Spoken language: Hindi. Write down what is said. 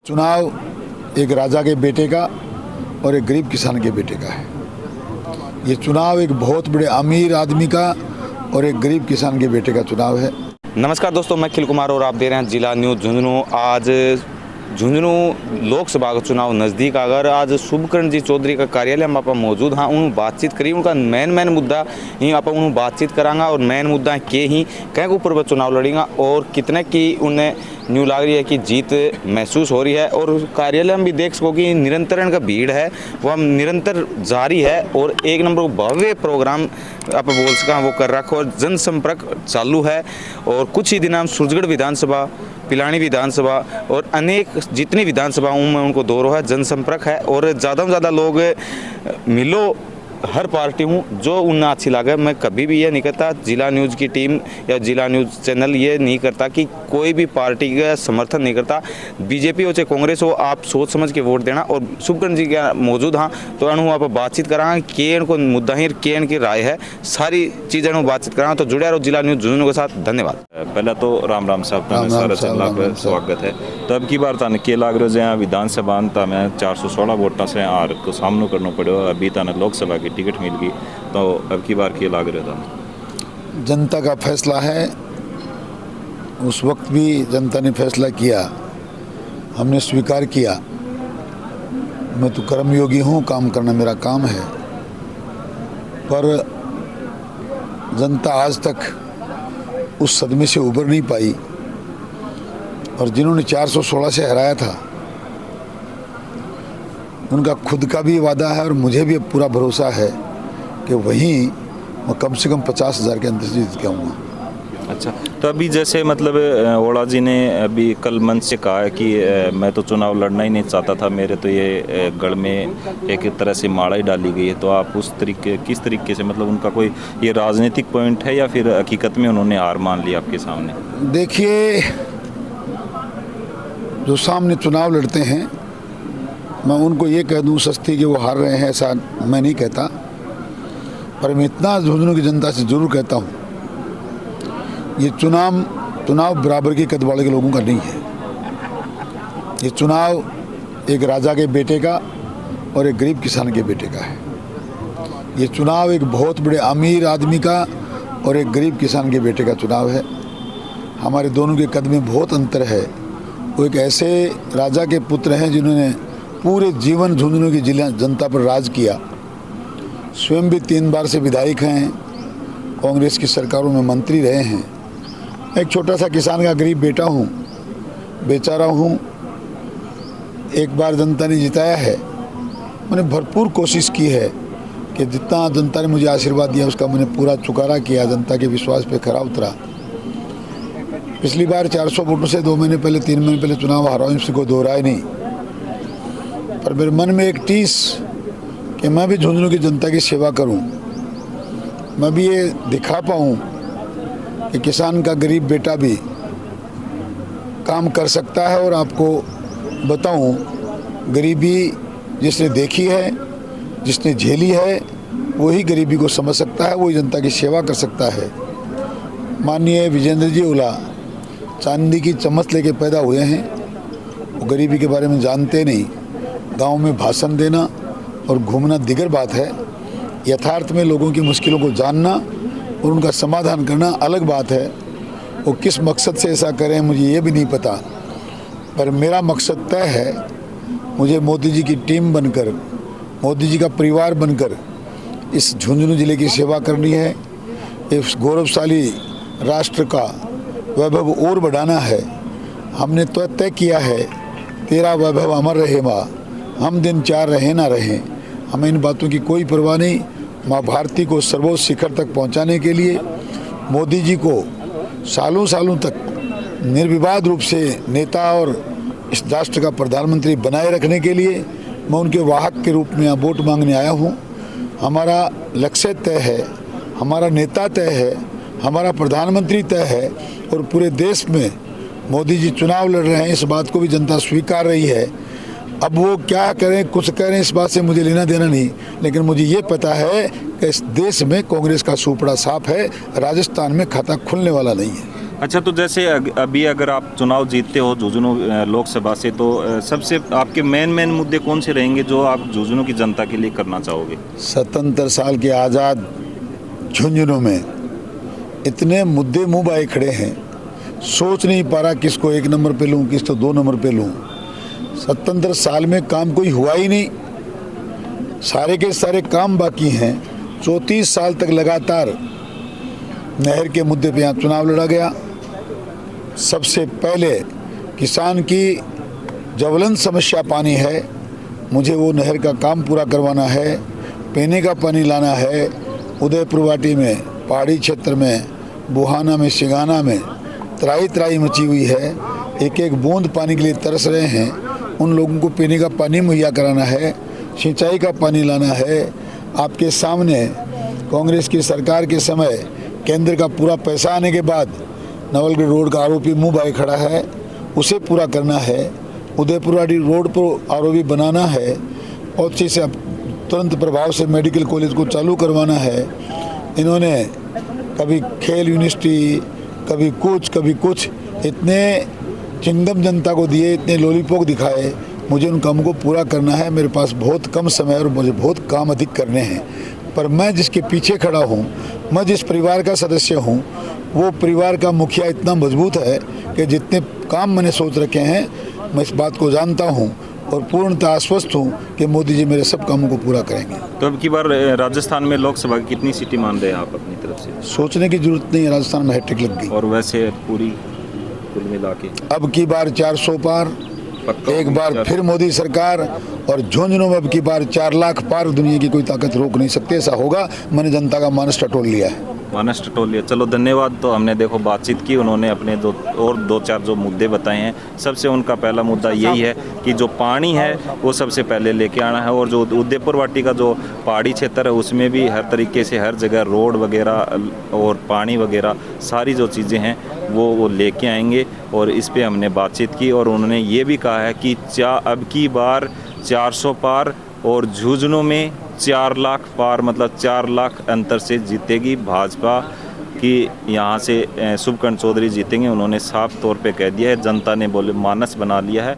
चुनाव एक राजा के बेटे का और एक गरीब किसान के बेटे का है। ये चुनाव एक बहुत बड़े अमीर आदमी का और एक गरीब किसान के बेटे का चुनाव है। नमस्कार दोस्तों, मैं खिल कुमार और आप दे रहे हैं जिला न्यूज़ झुंझुनू। आज झुंझुनू लोकसभा का चुनाव नज़दीक अगर आज शुभकरण जी चौधरी का कार्यालय में आप मौजूद हाँ उन्होंने बातचीत करी। उनका मेन मुद्दा ही आप उन्होंने बातचीत करांगा और मेन मुद्दा के ही कहीं ऊपर वह चुनाव लड़ेगा और कितने की उन्हें न्यू लग रही है कि जीत महसूस हो रही है। और कार्यालय में भी देख सको कि निरंतर इनका भीड़ है वह निरंतर जारी है और एक नंबर भव्य प्रोग्राम आप बोल सका वो कर रखा और जनसंपर्क चालू है। और कुछ ही दिन हम सूरजगढ़ विधानसभा, पिलानी विधानसभा और अनेक जितनी विधानसभाओं में उनको दौरा है, जनसंपर्क है और ज़्यादा से ज़्यादा लोग मिलो हर पार्टी हूँ जो उन्हें अच्छी लगे। मैं कभी भी ये नहीं कहता, जिला न्यूज़ की टीम या जिला न्यूज़ चैनल ये नहीं करता कि कोई भी पार्टी का समर्थन नहीं करता। बीजेपी हो चाहे कांग्रेस हो, आप सोच समझ के वोट देना। और शुभकरण जी के मौजूद हाँ तो अनु आप बातचीत करा के इनको मुद्दा ही के इनकी राय है, सारी चीज़ें बातचीत करा। तो जुड़े रहो जिला न्यूज़ झुंझुनू के साथ। धन्यवाद। पहला तो राम साहब सारा चला स्वागत है। तो अब की बार ताने के लाग रहे जहाँ विधानसभा में 416 वोटा से हार को सामना करना पड़ो। अभी ताने लोकसभा की टिकट मिल गई, तो अब की बार के लाग रहे था जनता का फैसला है। उस वक्त भी जनता ने फैसला किया, हमने स्वीकार किया। मैं तो कर्मयोगी हूँ, काम करना मेरा काम है। पर जनता आज तक उस सदमे से उबर नहीं पाई और जिन्होंने 416 से हराया था उनका खुद का भी वादा है और मुझे भी पूरा भरोसा है कि वहीं मैं कम से कम 50,000 के अंदर से जीत के आऊँगा। अच्छा, तो अभी जैसे मतलब ओड़ा जी ने अभी कल मंच से कहा है कि मैं तो चुनाव लड़ना ही नहीं चाहता था, मेरे तो ये गढ़ में एक तरह से माड़ा ही डाली गई है। तो आप उस तरीके किस तरीके से मतलब उनका कोई ये राजनीतिक पॉइंट है या फिर हकीकत में उन्होंने हार मान ली आपके सामने? देखिए, जो सामने चुनाव लड़ते हैं मैं उनको ये कह दूँ सस्ती कि वो हार रहे हैं, ऐसा मैं नहीं कहता। पर मैं इतना झुंझुनू की जनता से ज़रूर कहता हूँ, ये चुनाव बराबर के कद वाले के लोगों का नहीं है। ये चुनाव एक राजा के बेटे का और एक गरीब किसान के बेटे का है। ये चुनाव एक बहुत बड़े अमीर आदमी का और एक गरीब किसान के बेटे का चुनाव है। हमारे दोनों के कद में बहुत अंतर है। वो एक ऐसे राजा के पुत्र हैं जिन्होंने पूरे जीवन झुंझुनू की जिला जनता पर राज किया। स्वयं भी 3 बार से विधायक हैं, कांग्रेस की सरकारों में मंत्री रहे हैं। एक छोटा सा किसान का गरीब बेटा हूँ, बेचारा हूँ। एक बार जनता ने जिताया है, मैंने भरपूर कोशिश की है कि जितना जनता ने मुझे आशीर्वाद दिया उसका मैंने पूरा चुकारा किया, जनता के विश्वास पे खरा उतरा। पिछली बार 400 वोटों से 2 महीने पहले 3 महीने पहले चुनाव हारा हूँ, इससे कोई दो राय नहीं। पर मेरे मन में एक टीस कि मैं भी झुंझुनू की जनता की सेवा करूं, मैं भी ये दिखा पाऊं कि किसान का गरीब बेटा भी काम कर सकता है। और आपको बताऊं, गरीबी जिसने देखी है, जिसने झेली है, वही गरीबी को समझ सकता है, वही जनता की सेवा कर सकता है। माननीय विजेंद्र जी ओला चांदी की चम्मच लेके पैदा हुए हैं, वो गरीबी के बारे में जानते नहीं। गांव में भाषण देना और घूमना दिगर बात है, यथार्थ में लोगों की मुश्किलों को जानना और उनका समाधान करना अलग बात है। वो किस मकसद से ऐसा करें मुझे ये भी नहीं पता, पर मेरा मकसद तय है। मुझे मोदी जी की टीम बनकर, मोदी जी का परिवार बनकर इस झुंझुनू जिले की सेवा करनी है। इस गौरवशाली राष्ट्र का वैभव और बढ़ाना है। हमने तो तय किया है, तेरा वैभव अमर रहे माँ, हम दिन 4 रहे ना रहें। हमें इन बातों की कोई परवाह नहीं। माँ भारती को सर्वोच्च शिखर तक पहुंचाने के लिए, मोदी जी को सालों तक निर्विवाद रूप से नेता और इस राष्ट्र का प्रधानमंत्री बनाए रखने के लिए मैं उनके वाहक के रूप में यहाँ वोट मांगने आया हूँ। हमारा लक्ष्य तय है, हमारा नेता तय है, हमारा प्रधानमंत्री तय है और पूरे देश में मोदी जी चुनाव लड़ रहे हैं, इस बात को भी जनता स्वीकार रही है। अब वो क्या करें, कुछ करें, इस बात से मुझे लेना देना नहीं, लेकिन मुझे ये पता है कि इस देश में कांग्रेस का सुपड़ा साफ है, राजस्थान में खाता खुलने वाला नहीं है। अच्छा, तो जैसे अभी अगर आप चुनाव जीतते हो झुंझुनू लोकसभा से, तो सबसे आपके मेन मुद्दे कौन से रहेंगे जो आप झुंझुनू की जनता के लिए करना चाहोगे? 77 साल के आज़ाद झुंझुनू में इतने मुद्दे मुँह बाए खड़े हैं, सोच नहीं पा रहा किसको 1 नंबर पे लूँ, किसको 2 नंबर पे लूँ। 77 साल में काम कोई हुआ ही नहीं, सारे के सारे काम बाकी हैं। 34 साल तक लगातार नहर के मुद्दे पे यहाँ चुनाव लड़ा गया। सबसे पहले किसान की ज्वलंत समस्या पानी है, मुझे वो नहर का काम पूरा करवाना है, पीने का पानी लाना है। उदयपुर वाटी में, पहाड़ी क्षेत्र में, बुहाना में, सिगाना में त्राही मची हुई है। एक एक बूंद पानी के लिए तरस रहे हैं। उन लोगों को पीने का पानी मुहैया कराना है, सिंचाई का पानी लाना है। आपके सामने कांग्रेस की सरकार के समय केंद्र का पूरा पैसा आने के बाद नवलगढ़ रोड का आरोपी मुंह बाए खड़ा है, उसे पूरा करना है। उदयपुरवाड़ी रोड पर आरोपी बनाना है और से तुरंत प्रभाव से मेडिकल कॉलेज को चालू करवाना है। इन्होंने कभी खेल यूनिवर्सिटी, कभी कुछ इतने चिंगम जनता को दिए, इतने लॉलीपॉप दिखाए। मुझे उन कामों को पूरा करना है। मेरे पास बहुत कम समय और मुझे बहुत काम अधिक करने हैं, पर मैं जिसके पीछे खड़ा हूँ, मैं जिस परिवार का सदस्य हूँ, वो परिवार का मुखिया इतना मजबूत है कि जितने काम मैंने सोच रखे हैं, मैं इस बात को जानता हूँ और पूर्णतः आश्वस्त हूँ कि मोदी जी मेरे सब कामों को पूरा करेंगे। तो अब की बार राजस्थान में लोकसभा की कितनी सीटें मान रहे हैं आप अपनी तरफ से? सोचने की जरूरत नहीं है, राजस्थान में हैट्रिक लग गई। और वैसे पूरी कुल मिला के अब की बार 400 पार, एक बार फिर मोदी सरकार, और झुंझुनू में अब की बार 4 लाख पार। दुनिया की कोई ताकत रोक नहीं सकती, ऐसा होगा। मैंने जनता का मानस टटोल लिया है। मानस टटोलिया, चलो धन्यवाद। तो हमने देखो बातचीत की, उन्होंने अपने 2-4 जो मुद्दे बताए हैं। सबसे उनका पहला मुद्दा यही है कि जो पानी है वो सबसे पहले लेके आना है, और जो उदयपुर वाटी का जो पहाड़ी क्षेत्र है उसमें भी हर तरीके से हर जगह रोड वगैरह और पानी वगैरह सारी जो चीज़ें हैं वो लेके आएंगे। और इस पे हमने बातचीत की और उन्होंने ये भी कहा है कि अब की बार 400 पार और झुंझुनू में 4 लाख पार, मतलब 4 लाख अंतर से जीतेगी भाजपा की। यहाँ से शुभकर्ण चौधरी जीतेंगे, उन्होंने साफ तौर पे कह दिया है। जनता ने बोले मानस बना लिया है।